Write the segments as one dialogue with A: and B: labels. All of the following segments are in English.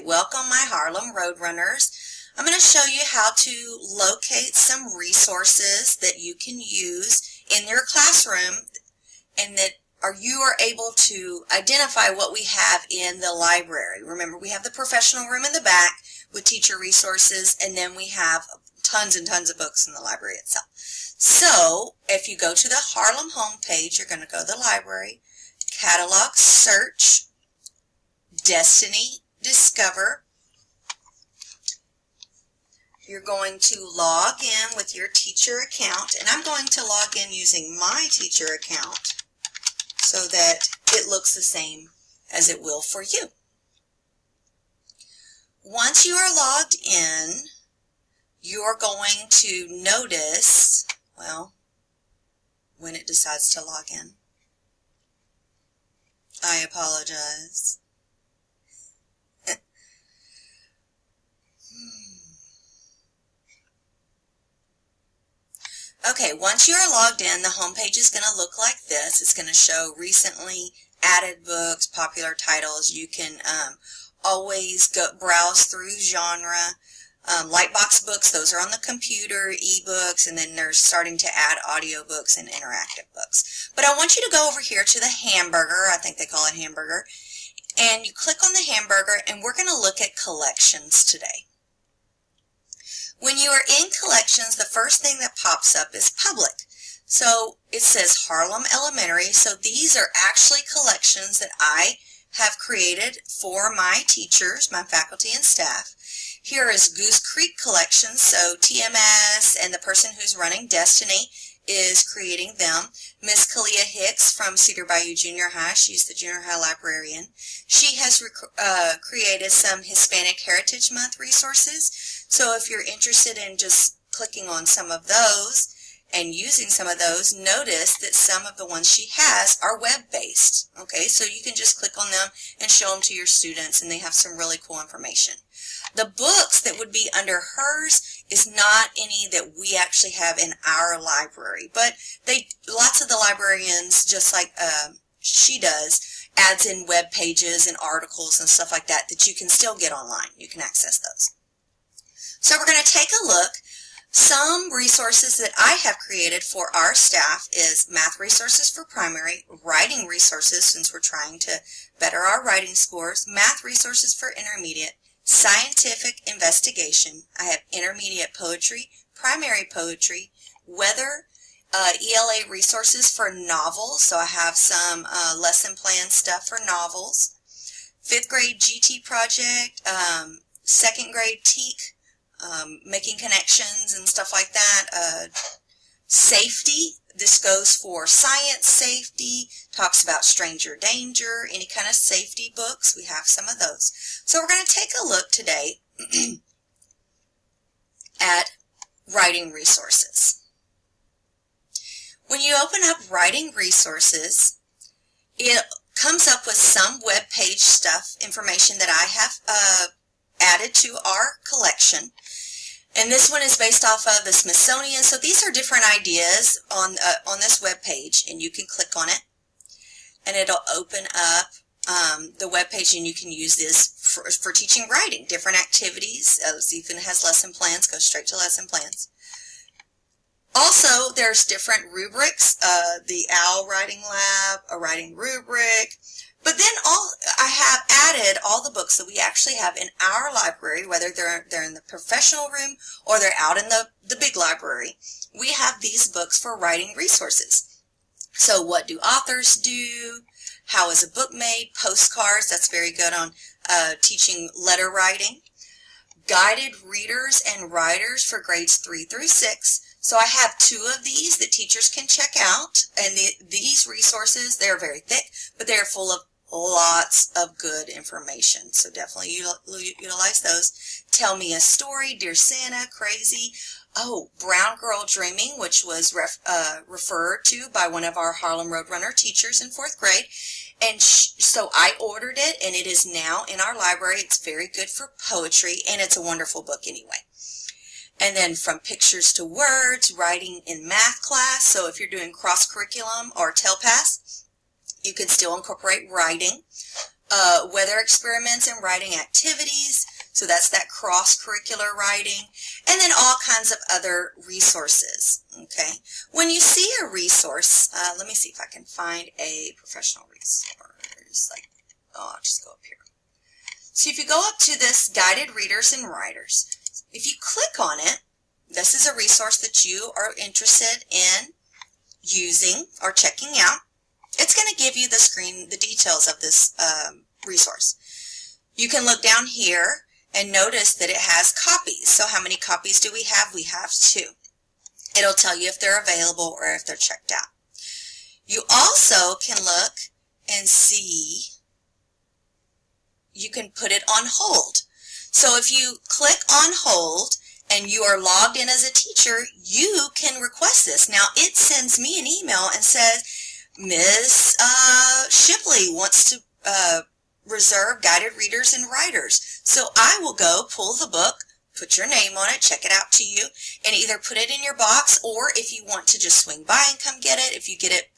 A: Hi, welcome my Harlem Roadrunners. I'm going to show you how to locate some resources that you can use in your classroom and that you are able to identify what we have in the library. Remember, we have the professional room in the back with teacher resources, and then we have tons and tons of books in the library itself. So if you go to the Harlem homepage, you're going to go to the library, catalog, search, Destiny, discover. You're going to log in with your teacher account, and I'm going to log in using my teacher account so that it looks the same as it will for you. Once you are logged in, you're going to notice, well, when it decides to log in. I apologize. Okay, once you are logged in, the home page is going to look like this. It's going to show recently added books, popular titles. You can always browse through genre. Lightbox books, those are on the computer, ebooks, and then they're starting to add audiobooks and interactive books. But I want you to go over here to the hamburger, I think they call it hamburger, and you click on the hamburger, and we're going to look at collections today. When you are in collections, the first thing that pops up is public. So it says Harlem Elementary. So these are actually collections that I have created for my teachers, my faculty and staff. Here is Goose Creek Collection. So TMS and the person who's running Destiny is creating them. Miss Kalia Hicks from Cedar Bayou Junior High, she's the junior high librarian. She has created some Hispanic Heritage Month resources. So if you're interested in just clicking on some of those and using some of those, notice that some of the ones she has are web-based. Okay, so you can just click on them and show them to your students, and they have some really cool information. The books that would be under hers is not any that we actually have in our library, but lots of the librarians, just like she does, adds in web pages and articles and stuff like that that you can still get online. You can access those. So we're going to take a look. Some resources that I have created for our staff is math resources for primary, writing resources since we're trying to better our writing scores, math resources for intermediate, scientific investigation. I have intermediate poetry, primary poetry, weather, ELA resources for novels. So I have some lesson plan stuff for novels. 5th grade GT project, 2nd grade TEAC, making connections and stuff like that. Safety, this goes for science safety, talks about stranger danger, any kind of safety books. We have some of those. So we're going to take a look today at writing resources. When you open up writing resources, it comes up with some web page stuff, information that I have added to our collection. And this one is based off of the Smithsonian. So these are different ideas on this web page, and you can click on it, and it'll open up the web page, and you can use this for teaching writing, different activities. It even has lesson plans. Go straight to lesson plans. Also, there's different rubrics, the OWL Writing Lab, a writing rubric. But then I have added all the books that we actually have in our library, whether they're in the professional room or they're out in the big library. We have these books for writing resources. So what do authors do? How is a book made? Postcards, that's very good on teaching letter writing. Guided readers and writers for grades 3 through 6. So I have 2 of these that teachers can check out, and these resources, they're very thick, but they're full of lots of good information. So definitely utilize those. Tell Me a Story, Dear Santa, Crazy. Oh, Brown Girl Dreaming, which was referred to by one of our Harlem Roadrunner teachers in 4th grade. And so I ordered it, and it is now in our library. It's very good for poetry, and it's a wonderful book anyway. And then From Pictures to Words, writing in math class. So if you're doing cross-curriculum or TELPAS, you can still incorporate writing. weather experiments and writing activities. So that's that cross-curricular writing. And then all kinds of other resources. Okay. When you see a resource, let me see if I can find a professional resource. I'll just go up here. So if you go up to this Guided Readers and Writers, if you click on it, this is a resource that you are interested in using or checking out. It's going to give you the details of this resource. You can look down here and notice that it has copies. So how many copies do we have? We have 2. It'll tell you if they're available or if they're checked out. You also can look and see, you can put it on hold. So if you click on hold and you are logged in as a teacher, you can request this. Now it sends me an email and says, Ms. Shipley wants to reserve Guided Readers and Writers. So I will go pull the book, put your name on it, check it out to you, and either put it in your box, or if you want to just swing by and come get it, if you get it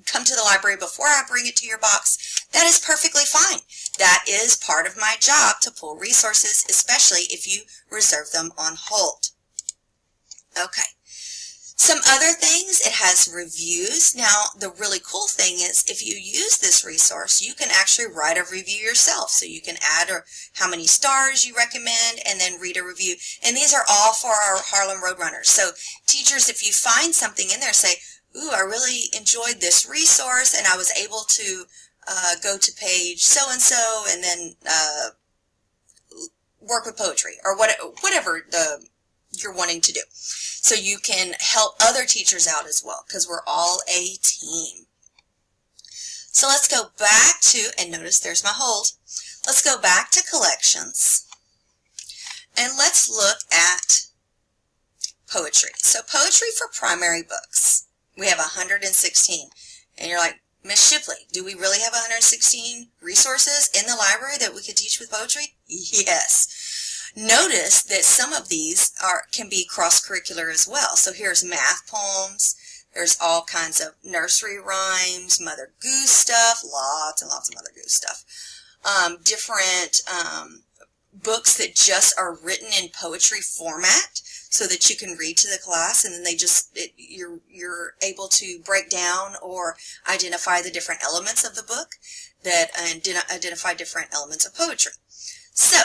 A: come to the library before I bring it to your box, that is perfectly fine. That is part of my job, to pull resources, especially if you reserve them on hold. Okay. Some other things, it has reviews. Now, the really cool thing is if you use this resource, you can actually write a review yourself. So you can add how many stars you recommend and then read a review. And these are all for our Harlem Roadrunners. So teachers, if you find something in there, say, ooh, I really enjoyed this resource and I was able to go to page so-and-so and then work with poetry or whatever you're wanting to do. So you can help other teachers out as well, because we're all a team. So let's go back to, and notice there's my hold. Let's go back to collections and let's look at poetry. So poetry for primary books. We have 116. And you're like, Miss Shipley, do we really have 116 resources in the library that we could teach with poetry? Yes. Notice that some of these can be cross-curricular as well. So here's math poems. There's all kinds of nursery rhymes, Mother Goose stuff, lots and lots of Mother Goose stuff. Different books that just are written in poetry format so that you can read to the class, and then you're able to break down or identify the different elements of the book that identify different elements of poetry. So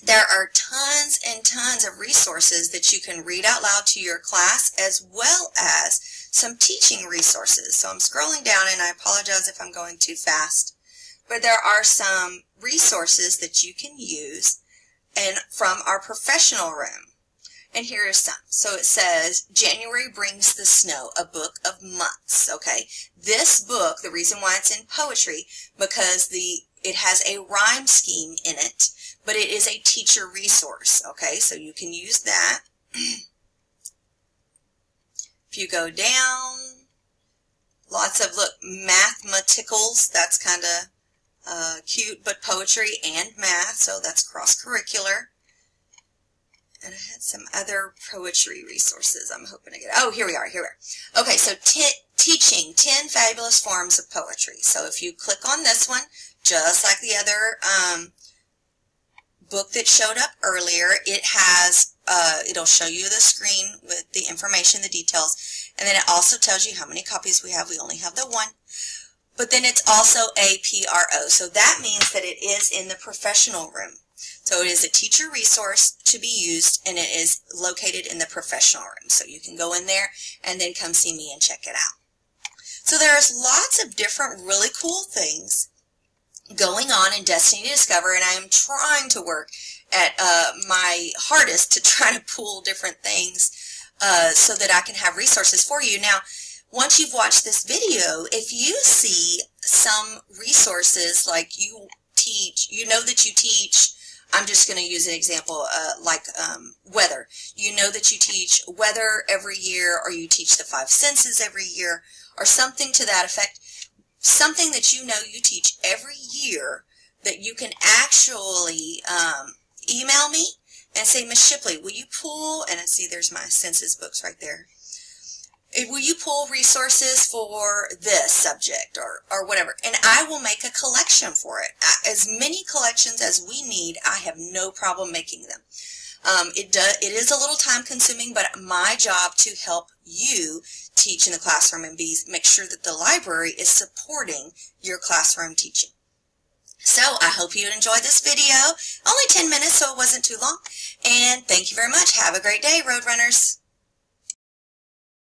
A: there are tons and tons of resources that you can read out loud to your class, as well as some teaching resources. So I'm scrolling down, and I apologize if I'm going too fast, but there are some resources that you can use from our professional room. And here are some. So it says, January Brings the Snow, a book of months. Okay, this book, the reason why it's in poetry, because it has a rhyme scheme in it, but it is a teacher resource. Okay, so you can use that. If you go down, lots of, look, mathematicals, that's kind of cute, but poetry and math, so that's cross-curricular. And I had some other poetry resources I'm hoping to get. Oh, here we are. Okay, so teaching 10 fabulous forms of poetry. So if you click on this one, just like the other book that showed up earlier, it has, it'll show you the screen with the information, the details, and then it also tells you how many copies we have. We only have the one. But then it's also a PRO. So that means that it is in the professional room. So it is a teacher resource to be used, and it is located in the professional room. So you can go in there and then come see me and check it out. So there's lots of different really cool things going on in Destiny to Discover, and I am trying to work at my hardest to try to pull different things so that I can have resources for you. Now, once you've watched this video, if you see some resources like you know that you teach, I'm just going to use an example like weather. You know that you teach weather every year, or you teach the 5 senses every year, or something to that effect. Something that you know you teach every year that you can actually email me and say, Miss Shipley, will you pull, and I see there's my senses books right there. will you pull resources for this subject or whatever, and I will make a collection for it. As many collections as we need, I have no problem making them. It is a little time consuming, but my job to help you teach in the classroom and make sure that the library is supporting your classroom teaching. So I hope you enjoyed this video. Only 10 minutes, so it wasn't too long. And thank you very much. Have a great day, Roadrunners.